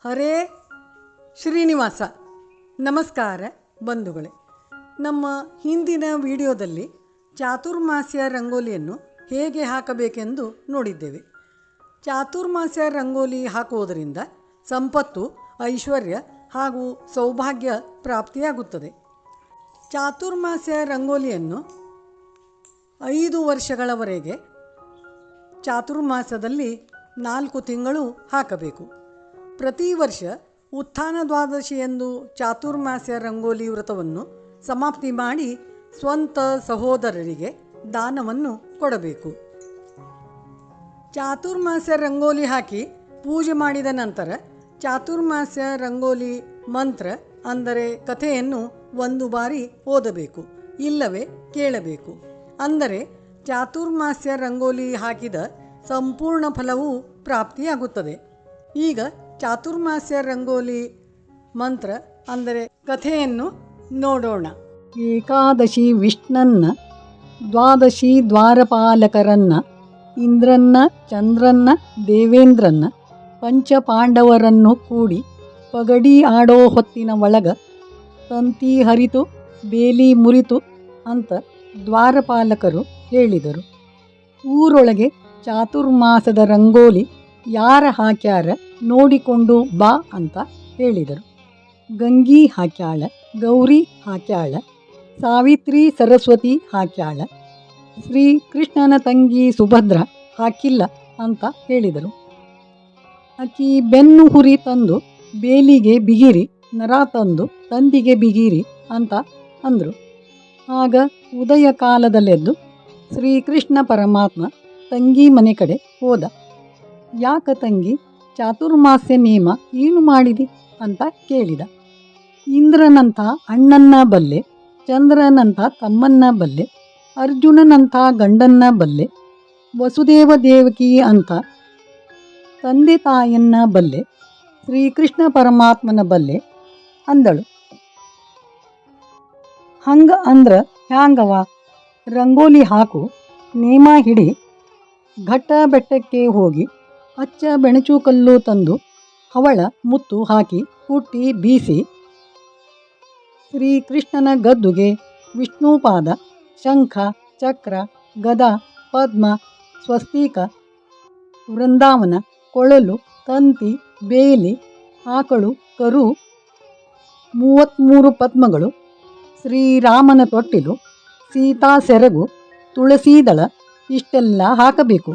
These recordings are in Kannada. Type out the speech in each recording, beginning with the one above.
ಹರೇ ಶ್ರೀನಿವಾಸ. ನಮಸ್ಕಾರ ಬಂಧುಗಳೇ. ನಮ್ಮ ಹಿಂದಿನ ವಿಡಿಯೋದಲ್ಲಿ ಚಾತುರ್ಮಾಸ್ಯ ರಂಗೋಲಿಯನ್ನು ಹೇಗೆ ಹಾಕಬೇಕೆಂದು ನೋಡಿದ್ದೇವೆ. ಚಾತುರ್ಮಾಸ್ಯ ರಂಗೋಲಿ ಹಾಕುವುದರಿಂದ ಸಂಪತ್ತು, ಐಶ್ವರ್ಯ ಹಾಗೂ ಸೌಭಾಗ್ಯ ಪ್ರಾಪ್ತಿಯಾಗುತ್ತದೆ. ಚಾತುರ್ಮಾಸ್ಯ ರಂಗೋಲಿಯನ್ನು 5 ವರ್ಷಗಳವರೆಗೆ ಚಾತುರ್ಮಾಸದಲ್ಲಿ 4 ತಿಂಗಳು ಹಾಕಬೇಕು. ಪ್ರತಿ ವರ್ಷ ಉತ್ಥಾನ ದ್ವಾದಶಿಯಂದು ಚಾತುರ್ಮಾಸ್ಯ ರಂಗೋಲಿ ವ್ರತವನ್ನು ಸಮಾಪ್ತಿ ಮಾಡಿ ಸ್ವಂತ ಸಹೋದರರಿಗೆ ದಾನವನ್ನು ಕೊಡಬೇಕು. ಚಾತುರ್ಮಾಸ್ಯ ರಂಗೋಲಿ ಹಾಕಿ ಪೂಜೆ ಮಾಡಿದ ನಂತರ ಚಾತುರ್ಮಾಸ್ಯ ರಂಗೋಲಿ ಮಂತ್ರ ಅಂದರೆ ಕಥೆಯನ್ನು 1 ಬಾರಿ ಓದಬೇಕು, ಇಲ್ಲವೇ ಕೇಳಬೇಕು. ಅಂದರೆ ಚಾತುರ್ಮಾಸ್ಯ ರಂಗೋಲಿ ಹಾಕಿದ ಸಂಪೂರ್ಣ ಫಲವು ಪ್ರಾಪ್ತಿಯಾಗುತ್ತದೆ. ಈಗ ಚಾತುರ್ಮಾಸ್ಯ ರಂಗೋಲಿ ಮಂತ್ರ ಅಂದರೆ ಕಥೆಯನ್ನು ನೋಡೋಣ. ಏಕಾದಶಿ ವಿಷ್ಣನ್ನ, ದ್ವಾದಶಿ ದ್ವಾರಪಾಲಕರನ್ನ, ಇಂದ್ರನ್ನ, ಚಂದ್ರನ್ನ, ದೇವೇಂದ್ರನ್ನ, ಪಂಚಪಾಂಡವರನ್ನು ಕೂಡಿ ಪಗಡಿ ಆಡೋ ಹೊತ್ತಿನ ಒಳಗ ತಂತಿ ಹರಿತು ಬೇಲಿ ಮುರಿತು ಅಂತ ದ್ವಾರಪಾಲಕರು ಹೇಳಿದರು. ಊರೊಳಗೆ ಚಾತುರ್ಮಾಸದ ರಂಗೋಲಿ ಯಾರ ಹಾಕ್ಯಾರ ನೋಡಿಕೊಂಡು ಬಾ ಅಂತ ಹೇಳಿದರು. ಗಂಗಿ ಹಾಕ್ಯಾಳ, ಗೌರಿ ಹಾಕ್ಯಾಳ, ಸಾವಿತ್ರಿ ಸರಸ್ವತಿ ಹಾಕ್ಯಾಳ, ಶ್ರೀಕೃಷ್ಣನ ತಂಗಿ ಸುಭದ್ರ ಹಾಕಿಲ್ಲ ಅಂತ ಹೇಳಿದರು. ಆಕಿ ಬೆನ್ನು ಹುರಿ ತಂದು ಬೇಲಿಗೆ ಬಿಗಿರಿ, ನರ ತಂದು ತಂದಿಗೆ ಬಿಗಿರಿ ಅಂತ ಅಂದರು. ಆಗ ಉದಯ ಕಾಲದಲ್ಲೆದ್ದು ಶ್ರೀಕೃಷ್ಣ ಪರಮಾತ್ಮ ತಂಗಿ ಮನೆ ಕಡೆ ಹೋದ. ಯಾಕ ತಂಗಿ, ಚಾತುರ್ಮಾಸ್ಯ ನೇಮ ಏನು ಮಾಡಿದಿ ಅಂತ ಕೇಳಿದ. ಇಂದ್ರನಂಥ ಅಣ್ಣನ್ನ ಬಲ್ಲೆ, ಚಂದ್ರನಂಥ ತಮ್ಮನ್ನ ಬಲ್ಲೆ, ಅರ್ಜುನನಂಥ ಗಂಡನ್ನ ಬಲ್ಲೆ, ವಸುದೇವ ದೇವಕಿ ಅಂತ ತಂದೆ ತಾಯನ್ನ ಬಲ್ಲೆ, ಶ್ರೀಕೃಷ್ಣ ಪರಮಾತ್ಮನ ಬಲ್ಲೆ ಅಂದಳು. ಹಂಗ ಅಂದ್ರ ಹ್ಯಾಂಗವ? ರಂಗೋಲಿ ಹಾಕು, ನೇಮ ಹಿಡಿ, ಘಟ್ಟ ಬೆಟ್ಟಕ್ಕೆ ಹೋಗಿ ಅಚ್ಚ ಬೆಣಚು ಕಲ್ಲು ತಂದು ಹವಳ ಮುತ್ತು ಹಾಕಿ ಕುಟ್ಟಿ ಬೀಸಿ ಶ್ರೀಕೃಷ್ಣನ ಗದ್ದುಗೆ ವಿಷ್ಣುಪಾದ, ಶಂಖ, ಚಕ್ರ, ಗದ, ಪದ್ಮ, ಸ್ವಸ್ತಿಕ, ವೃಂದಾವನ, ಕೊಳಲು, ತಂತಿ, ಬೇಲಿ, ಆಕಳು, ಕರು, 33 ಪದ್ಮಗಳು, ಶ್ರೀರಾಮನ ತೊಟ್ಟಿಲು, ಸೀತಾ ಸೆರಗು, ತುಳಸೀದಳ ಇಷ್ಟೆಲ್ಲ ಹಾಕಬೇಕು.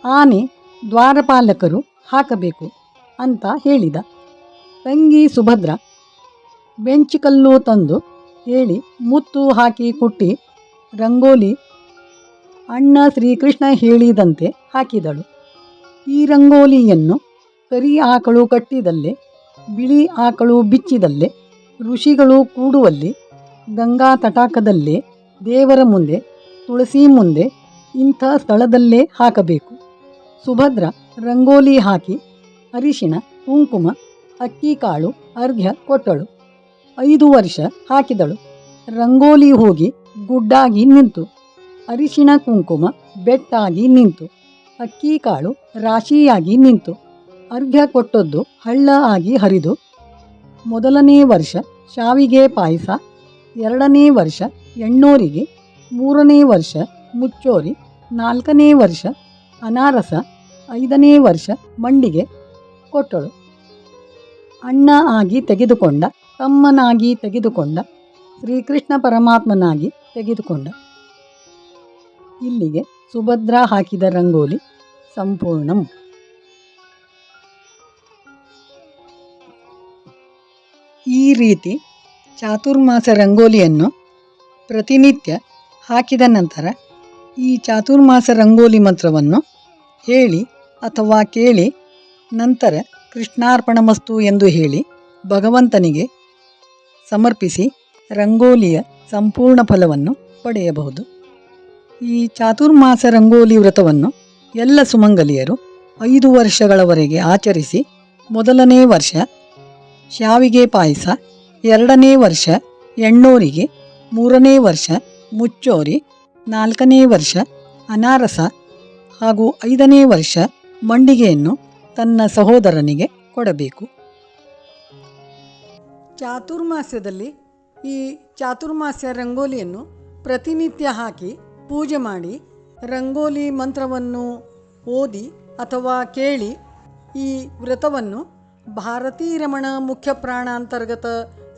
ಆನೆ, ದ್ವಾರಪಾಲಕರು ಹಾಕಬೇಕು ಅಂತ ಹೇಳಿದ. ತಂಗಿ ಸುಭದ್ರ ಬೆಂಚಿಕಲ್ಲು ತಂದು ಹೇಳಿ ಮುತ್ತು ಹಾಕಿ ಕುಟ್ಟಿ ರಂಗೋಲಿ ಅಣ್ಣ ಶ್ರೀಕೃಷ್ಣ ಹೇಳಿದಂತೆ ಹಾಕಿದಳು. ಈ ರಂಗೋಲಿಯನ್ನು ಕರಿ ಆಕಳು ಕಟ್ಟಿದಲ್ಲೇ, ಬಿಳಿ ಆಕಳು ಬಿಚ್ಚಿದಲ್ಲೇ, ಋಷಿಗಳು ಕೂಡುವಲ್ಲಿ, ಗಂಗಾ ತಟಾಕದಲ್ಲೇ, ದೇವರ ಮುಂದೆ, ತುಳಸಿ ಮುಂದೆ, ಇಂಥ ಸ್ಥಳದಲ್ಲೇ ಹಾಕಬೇಕು. ಸುಭದ್ರ ರಂಗೋಲಿ ಹಾಕಿ ಅರಿಶಿಣ, ಕುಂಕುಮ, ಅಕ್ಕಿ ಕಾಳು ಅರ್ಘ್ಯ ಕೊಟ್ಟಳು. 5 ವರ್ಷ ಹಾಕಿದಳು. ರಂಗೋಲಿ ಹೋಗಿ ಗುಡ್ಡಾಗಿ ನಿಂತು, ಅರಿಶಿಣ ಕುಂಕುಮ ಬೆಟ್ಟಾಗಿ ನಿಂತು, ಅಕ್ಕಿ ಕಾಳು ರಾಶಿಯಾಗಿ ನಿಂತು, ಅರ್ಘ್ಯ ಕೊಟ್ಟದ್ದು ಹಳ್ಳ ಆಗಿ ಹರಿದು. 1ನೇ ವರ್ಷ ಶಾವಿಗೆ ಪಾಯಸ, 2ನೇ ವರ್ಷ ಎಣ್ಣೋರಿಗೆ, 3ನೇ ವರ್ಷ ಮುಚ್ಚೋರಿ, 4ನೇ ವರ್ಷ ಅನಾರಸ, 5ನೇ ವರ್ಷ ಮಂಡಿಗೆ ಕೊಟ್ಟಳು. ಅಣ್ಣ ಆಗಿ ತೆಗೆದುಕೊಂಡ, ತಮ್ಮನಾಗಿ ತೆಗೆದುಕೊಂಡ, ಶ್ರೀಕೃಷ್ಣ ಪರಮಾತ್ಮನಾಗಿ ತೆಗೆದುಕೊಂಡ. ಇಲ್ಲಿಗೆ ಸುಭದ್ರ ಹಾಕಿದ ರಂಗೋಲಿ ಸಂಪೂರ್ಣಂ. ಈ ರೀತಿ ಚಾತುರ್ಮಾಸ ರಂಗೋಲಿಯನ್ನು ಪ್ರತಿನಿತ್ಯ ಹಾಕಿದ ನಂತರ ಈ ಚಾತುರ್ಮಾಸ ರಂಗೋಲಿ ಮಂತ್ರವನ್ನು ಹೇಳಿ ಅಥವಾ ಕೇಳಿ ನಂತರ ಕೃಷ್ಣಾರ್ಪಣಮಸ್ತು ಎಂದು ಹೇಳಿ ಭಗವಂತನಿಗೆ ಸಮರ್ಪಿಸಿ ರಂಗೋಲಿಯ ಸಂಪೂರ್ಣ ಫಲವನ್ನು ಪಡೆಯಬಹುದು. ಈ ಚಾತುರ್ಮಾಸ ರಂಗೋಲಿ ವ್ರತವನ್ನು ಎಲ್ಲ ಸುಮಂಗಲಿಯರು 5 ವರ್ಷಗಳವರೆಗೆ ಆಚರಿಸಿ 1ನೇ ವರ್ಷ ಶಾವಿಗೆ ಪಾಯಸ, 2ನೇ ವರ್ಷ ಎಣ್ಣೋರಿಗೆ, 3ನೇ ವರ್ಷ ಮುಚ್ಚೋರಿ, 4ನೇ ವರ್ಷ ಅನಾರಸ ಹಾಗೂ 5ನೇ ವರ್ಷ ಮಂಡಿಗೆಯನ್ನು ತನ್ನ ಸಹೋದರನಿಗೆ ಕೊಡಬೇಕು. ಚಾತುರ್ಮಾಸ್ಯದಲ್ಲಿ ಈ ಚಾತುರ್ಮಾಸ್ಯ ರಂಗೋಲಿಯನ್ನು ಪ್ರತಿನಿತ್ಯ ಹಾಕಿ ಪೂಜೆ ಮಾಡಿ ರಂಗೋಲಿ ಮಂತ್ರವನ್ನು ಓದಿ ಅಥವಾ ಕೇಳಿ ಈ ವ್ರತವನ್ನು ಭಾರತೀ ರಮಣ ಮುಖ್ಯ ಪ್ರಾಣಾಂತರ್ಗತ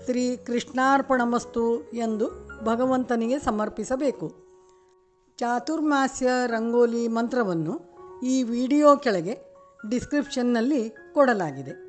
ಶ್ರೀ ಕೃಷ್ಣಾರ್ಪಣಮಸ್ತು ಎಂದು ಭಗವಂತನಿಗೆ ಸಮರ್ಪಿಸಬೇಕು. ಚಾತುರ್ಮಾಸ್ಯ ರಂಗೋಲಿ ಮಂತ್ರವನ್ನು ಈ ವಿಡಿಯೋ ಕೆಳಗೆ ಡಿಸ್ಕ್ರಿಪ್ಷನ್ನಲ್ಲಿ ಕೊಡಲಾಗಿದೆ.